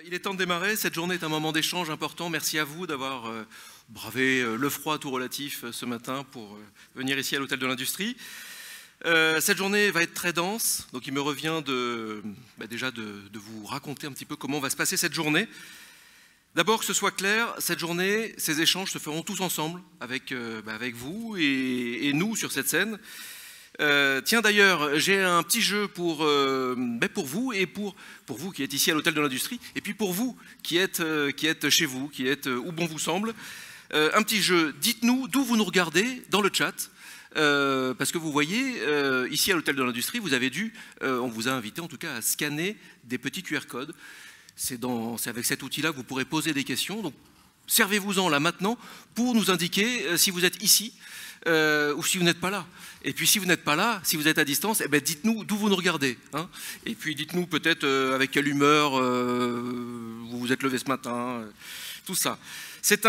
Il est temps de démarrer. Cette journée est un moment d'échange important. Merci à vous d'avoir bravé le froid tout relatif ce matin pour venir ici à l'Hôtel de l'Industrie. Cette journée va être très dense, donc il me revient déjà de vous raconter un petit peu comment va se passer cette journée. D'abord, que ce soit clair, cette journée, ces échanges se feront tous ensemble avec vous et nous sur cette scène. Tiens d'ailleurs, j'ai un petit jeu pour vous et pour vous qui êtes ici à l'Hôtel de l'Industrie et puis pour vous qui êtes chez vous, qui êtes où bon vous semble. Un petit jeu, dites-nous d'où vous nous regardez dans le chat. Parce que vous voyez, ici à l'Hôtel de l'Industrie, on vous a invité en tout cas à scanner des petits QR codes. C'est avec cet outil-là que vous pourrez poser des questions. Donc servez-vous-en là maintenant pour nous indiquer si vous êtes ici ou si vous n'êtes pas là. Et puis si vous n'êtes pas là, si vous êtes à distance, eh ben, dites-nous d'où vous nous regardez. Hein. Et puis dites-nous peut-être avec quelle humeur vous vous êtes levé ce matin, tout ça. C'est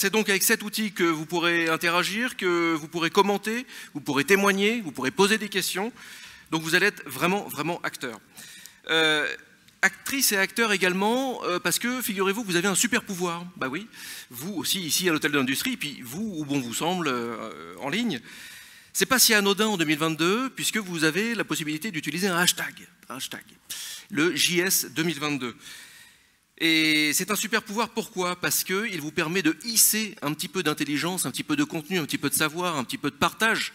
donc avec cet outil que vous pourrez interagir, que vous pourrez commenter, vous pourrez témoigner, vous pourrez poser des questions. Donc vous allez être vraiment, vraiment acteur. Actrice et acteur également, parce que, figurez-vous, vous avez un super pouvoir. Bah oui, vous aussi ici à l'Hôtel de l'Industrie, et puis vous, où bon vous semble, en ligne. C'est pas si anodin en 2022, puisque vous avez la possibilité d'utiliser un hashtag, le JS 2022. Et c'est un super pouvoir, pourquoi? Parce qu'il vous permet de hisser un petit peu d'intelligence, un petit peu de contenu, un petit peu de savoir, un petit peu de partage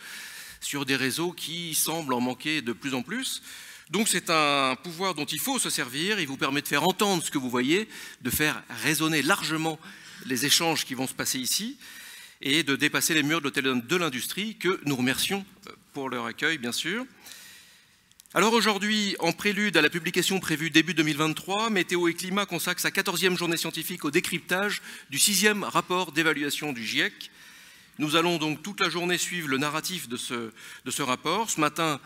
sur des réseaux qui semblent en manquer de plus en plus. Donc c'est un pouvoir dont il faut se servir, il vous permet de faire entendre ce que vous voyez, de faire résonner largement les échanges qui vont se passer ici et de dépasser les murs de l'Hôtel de l'Industrie que nous remercions pour leur accueil bien sûr. Alors aujourd'hui, en prélude à la publication prévue début 2023, Météo et Climat consacre sa 14e journée scientifique au décryptage du 6e rapport d'évaluation du GIEC. Nous allons donc toute la journée suivre le narratif de ce rapport. Ce matin,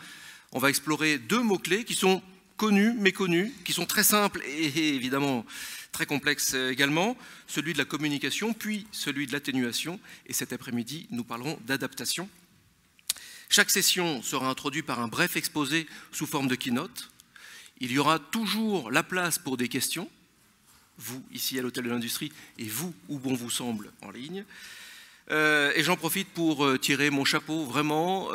on va explorer deux mots-clés qui sont connus, méconnus, qui sont très simples et évidemment très complexes également, celui de la communication, puis celui de l'atténuation. Et cet après-midi, nous parlerons d'adaptation. Chaque session sera introduite par un bref exposé sous forme de keynote. Il y aura toujours la place pour des questions, vous ici à l'Hôtel de l'Industrie et vous où bon vous semble en ligne. Et j'en profite pour tirer mon chapeau vraiment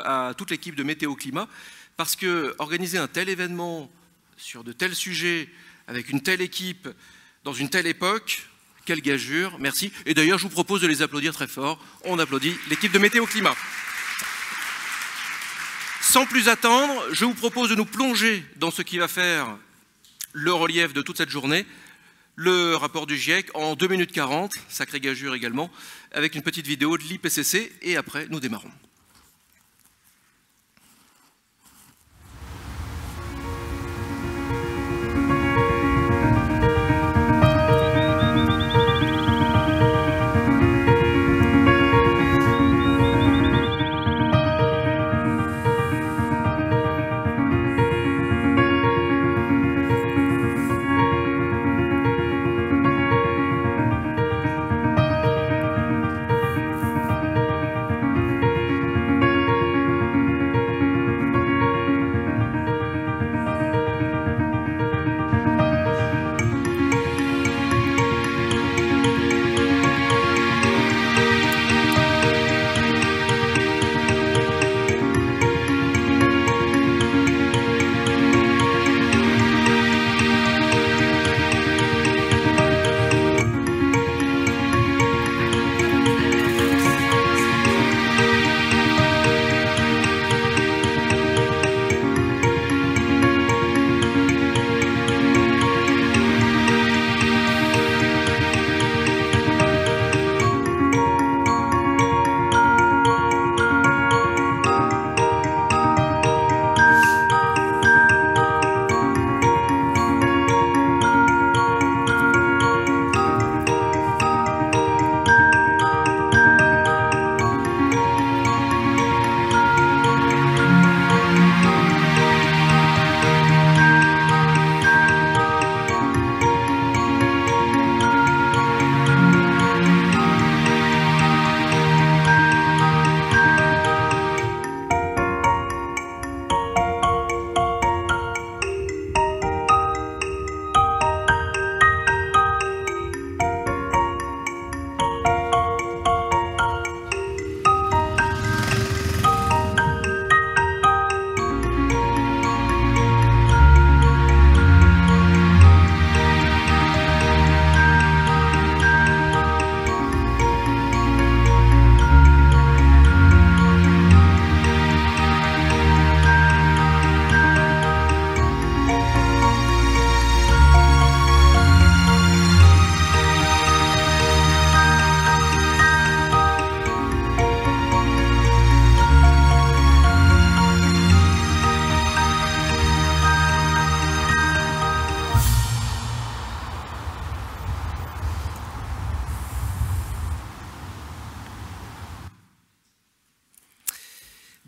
à toute l'équipe de Météo Climat parce que organiser un tel événement sur de tels sujets avec une telle équipe dans une telle époque, quelle gageure, merci. Et d'ailleurs je vous propose de les applaudir très fort. On applaudit l'équipe de Météo Climat. Sans plus attendre, je vous propose de nous plonger dans ce qui va faire le relief de toute cette journée, le rapport du GIEC en 2 minutes 40, sacrée gageure également, avec une petite vidéo de l'IPCC et après nous démarrons.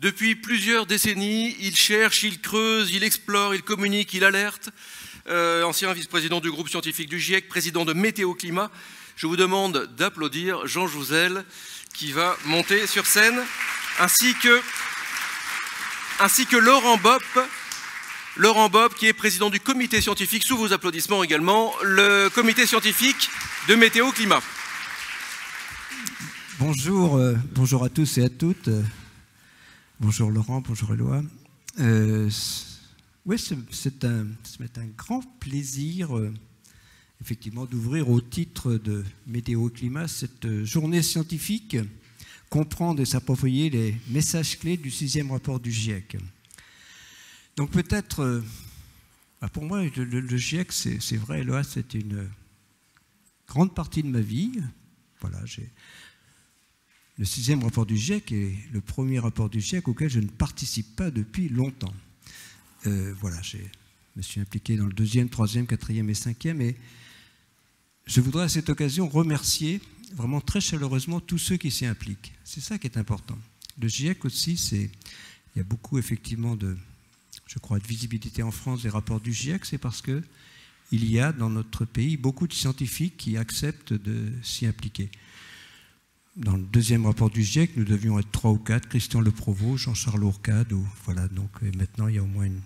Depuis plusieurs décennies, il cherche, il creuse, il explore, il communique, il alerte. Ancien vice-président du groupe scientifique du GIEC, président de Météo Climat. Je vous demande d'applaudir Jean Jouzel qui va monter sur scène, ainsi que Laurent Bopp qui est président du comité scientifique, sous vos applaudissements également, le comité scientifique de Météo Climat. Bonjour, bonjour à tous et à toutes. Bonjour Laurent, bonjour Éloi. Oui, c'est un grand plaisir, effectivement, d'ouvrir au titre de Météo Climat cette journée scientifique, comprendre et s'approprier les messages clés du 6e rapport du GIEC. Donc peut-être, pour moi, le GIEC, c'est vrai, Éloi, c'est une grande partie de ma vie. Voilà, le 6e rapport du GIEC est le premier rapport du GIEC auquel je ne participe pas depuis longtemps. Voilà, je me suis impliqué dans le 2e, 3e, 4e et 5e, et je voudrais à cette occasion remercier vraiment très chaleureusement tous ceux qui s'y impliquent. C'est ça qui est important. Le GIEC aussi, il y a beaucoup effectivement de visibilité en France des rapports du GIEC, c'est parce qu'il y a dans notre pays beaucoup de scientifiques qui acceptent de s'y impliquer. Dans le 2e rapport du GIEC, nous devions être 3 ou 4, Christian Le Provost, Jean-Charles Ourcade, voilà, donc maintenant il y a au moins une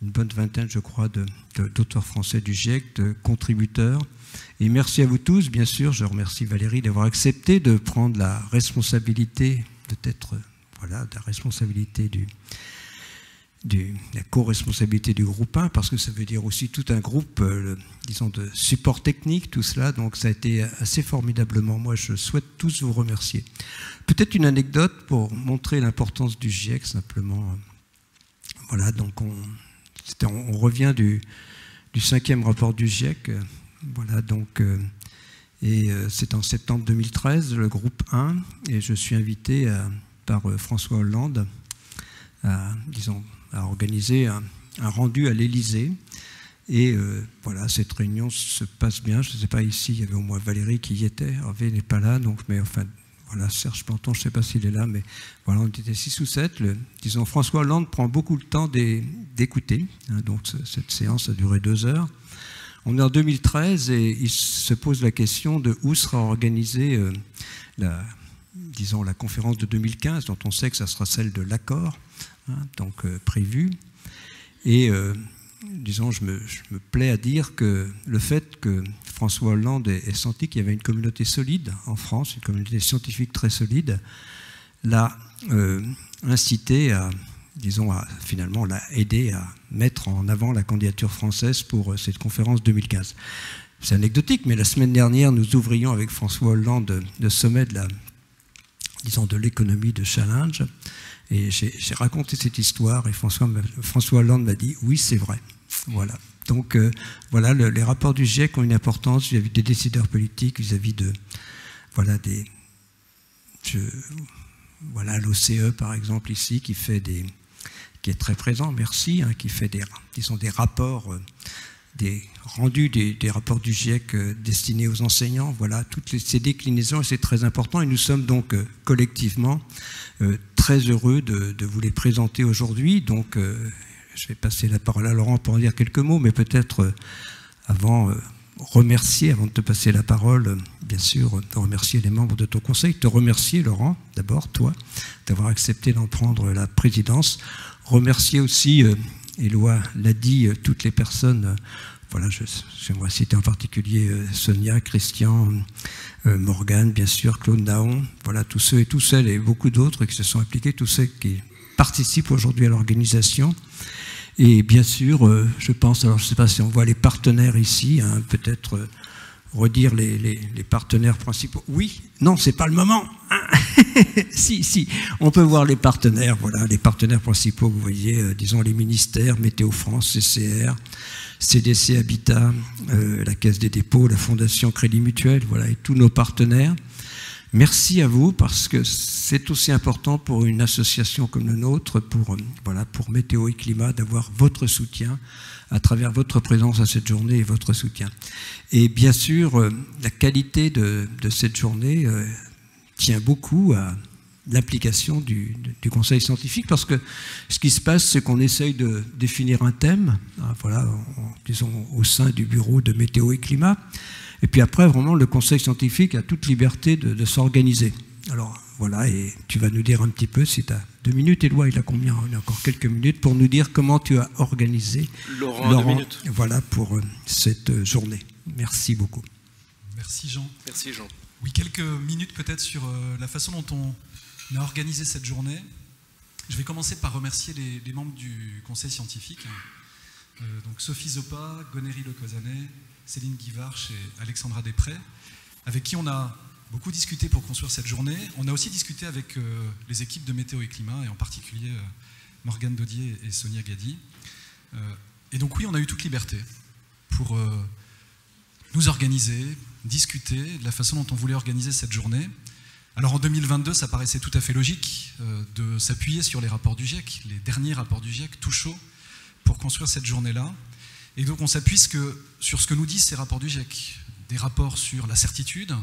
bonne vingtaine, je crois, d'auteurs français du GIEC, de contributeurs. Et merci à vous tous, bien sûr, je remercie Valérie d'avoir accepté de prendre la responsabilité, la responsabilité la co-responsabilité du groupe 1, parce que ça veut dire aussi tout un groupe, disons, de support technique, tout cela, donc ça a été assez formidablement. Moi, je souhaite tous vous remercier. Peut-être une anecdote pour montrer l'importance du GIEC, simplement. Voilà, donc on revient du 5e rapport du GIEC, voilà, donc, c'est en septembre 2013, le groupe 1, et je suis invité par François Hollande à organiser un rendu à l'Élysée. Et voilà, cette réunion se passe bien. Je ne sais pas, ici, il y avait au moins Valérie qui y était. Hervé n'est pas là, donc, mais enfin, voilà, Serge Planton, je ne sais pas s'il est là, mais voilà, on était 6 ou 7. François Hollande prend beaucoup le temps d'écouter. Hein, donc, cette séance a duré 2 heures. On est en 2013 et il se pose la question de où sera organisée la conférence de 2015, dont on sait que ça sera celle de l'accord, donc prévue. Et je me plais à dire que le fait que François Hollande ait senti qu'il y avait une communauté solide en France, une communauté scientifique très solide, l'a incité finalement l'a aidé à mettre en avant la candidature française pour cette conférence 2015. C'est anecdotique, mais la semaine dernière, nous ouvrions avec François Hollande le sommet de l'économie de Challenge. Et j'ai raconté cette histoire et François Hollande m'a dit « oui, c'est vrai ». Voilà. Donc, voilà, les rapports du GIEC ont une importance vis-à-vis des décideurs politiques, vis-à-vis de l'OCE, par exemple, ici, qui est très présent, merci, hein, qui fait des rapports, des rendus des rapports du GIEC destinés aux enseignants. Voilà, toutes ces déclinaisons, et c'est très important. Et nous sommes donc collectivement très heureux de vous les présenter aujourd'hui. Donc, je vais passer la parole à Laurent pour en dire quelques mots, mais peut-être avant de te passer la parole, bien sûr, de remercier les membres de ton conseil, te remercier, Laurent, d'abord, toi, d'avoir accepté d'en prendre la présidence. Remercier aussi, Éloi l'a dit, toutes les personnes, voilà, j'aimerais citer en particulier Sonia, Christian, Morgane, bien sûr, Claude Naon, voilà, tous ceux et toutes celles et beaucoup d'autres qui se sont impliqués, tous ceux qui participent aujourd'hui à l'organisation. Et bien sûr, je pense, alors je ne sais pas si on voit les partenaires ici, hein, peut-être redire les partenaires principaux. Oui, non, c'est pas le moment. Hein. Si, on peut voir les partenaires, voilà, les partenaires principaux, vous voyez, disons les ministères, Météo France, CCR, CDC Habitat, la Caisse des dépôts, la Fondation Crédit Mutuel, voilà, et tous nos partenaires. Merci à vous, parce que c'est aussi important pour une association comme la nôtre, pour Météo et Climat, d'avoir votre soutien à travers votre présence à cette journée et votre soutien. Et bien sûr, la qualité de cette journée tient beaucoup à l'application du conseil scientifique, parce que ce qui se passe, c'est qu'on essaye de définir un thème, hein, voilà, disons au sein du bureau de météo et climat, et puis après, vraiment, le conseil scientifique a toute liberté de s'organiser. Alors voilà, et tu vas nous dire un petit peu, si tu as 2 minutes, Éloi, il a combien? Il a encore quelques minutes pour nous dire comment tu as organisé, Laurent 2 minutes. Voilà, pour cette journée. Merci beaucoup. Merci Jean. Merci Jean. Oui, quelques minutes peut-être sur la façon dont on a organisé cette journée. Je vais commencer par remercier les membres du conseil scientifique. Donc Sophie Zopa, Gonéry Lecausanet, Céline Guivarch et Alexandra Després, avec qui on a beaucoup discuté pour construire cette journée. On a aussi discuté avec les équipes de Météo et Climat, et en particulier Morgane Daudier et Sonia Gadi. Et donc oui, on a eu toute liberté pour nous organiser, discuter de la façon dont on voulait organiser cette journée. Alors en 2022, ça paraissait tout à fait logique de s'appuyer sur les rapports du GIEC, les derniers rapports du GIEC, tout chaud, pour construire cette journée-là. Et donc on s'appuie sur ce que nous disent ces rapports du GIEC, des rapports sur la certitude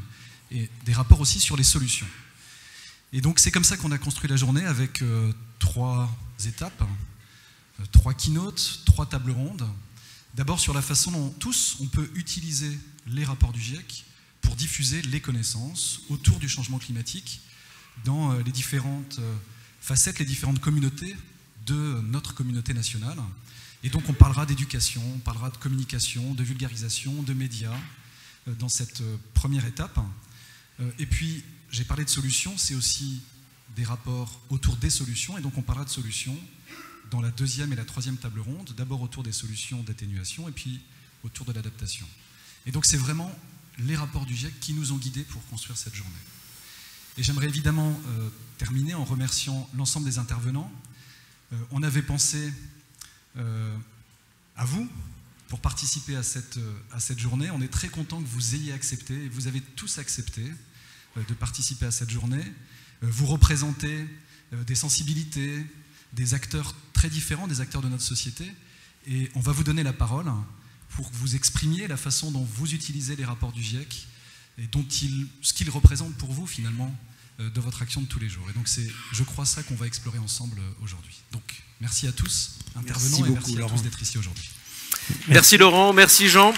et des rapports aussi sur les solutions. Et donc c'est comme ça qu'on a construit la journée avec 3 étapes, 3 keynotes, 3 tables rondes. D'abord sur la façon dont tous on peut utiliser les rapports du GIEC pour diffuser les connaissances autour du changement climatique dans les différentes facettes, les différentes communautés de notre communauté nationale. Et donc on parlera d'éducation, on parlera de communication, de vulgarisation, de médias dans cette première étape. Et puis j'ai parlé de solutions, c'est aussi des rapports autour des solutions, et donc on parlera de solutions dans la 2e et la 3e table ronde, d'abord autour des solutions d'atténuation et puis autour de l'adaptation. Et donc c'est vraiment les rapports du GIEC qui nous ont guidés pour construire cette journée. Et j'aimerais évidemment terminer en remerciant l'ensemble des intervenants. On avait pensé à vous pour participer à cette journée. On est très content que vous ayez accepté, et vous avez tous accepté de participer à cette journée. Vous représentez des sensibilités, des acteurs très différents, des acteurs de notre société, et on va vous donner la parole pour que vous exprimiez la façon dont vous utilisez les rapports du GIEC et ce qu'ils représentent pour vous finalement de votre action de tous les jours. Et donc c'est, je crois, ça qu'on va explorer ensemble aujourd'hui. Donc merci à tous, intervenants, et merci à tous d'être ici aujourd'hui. Merci Laurent, merci Jean.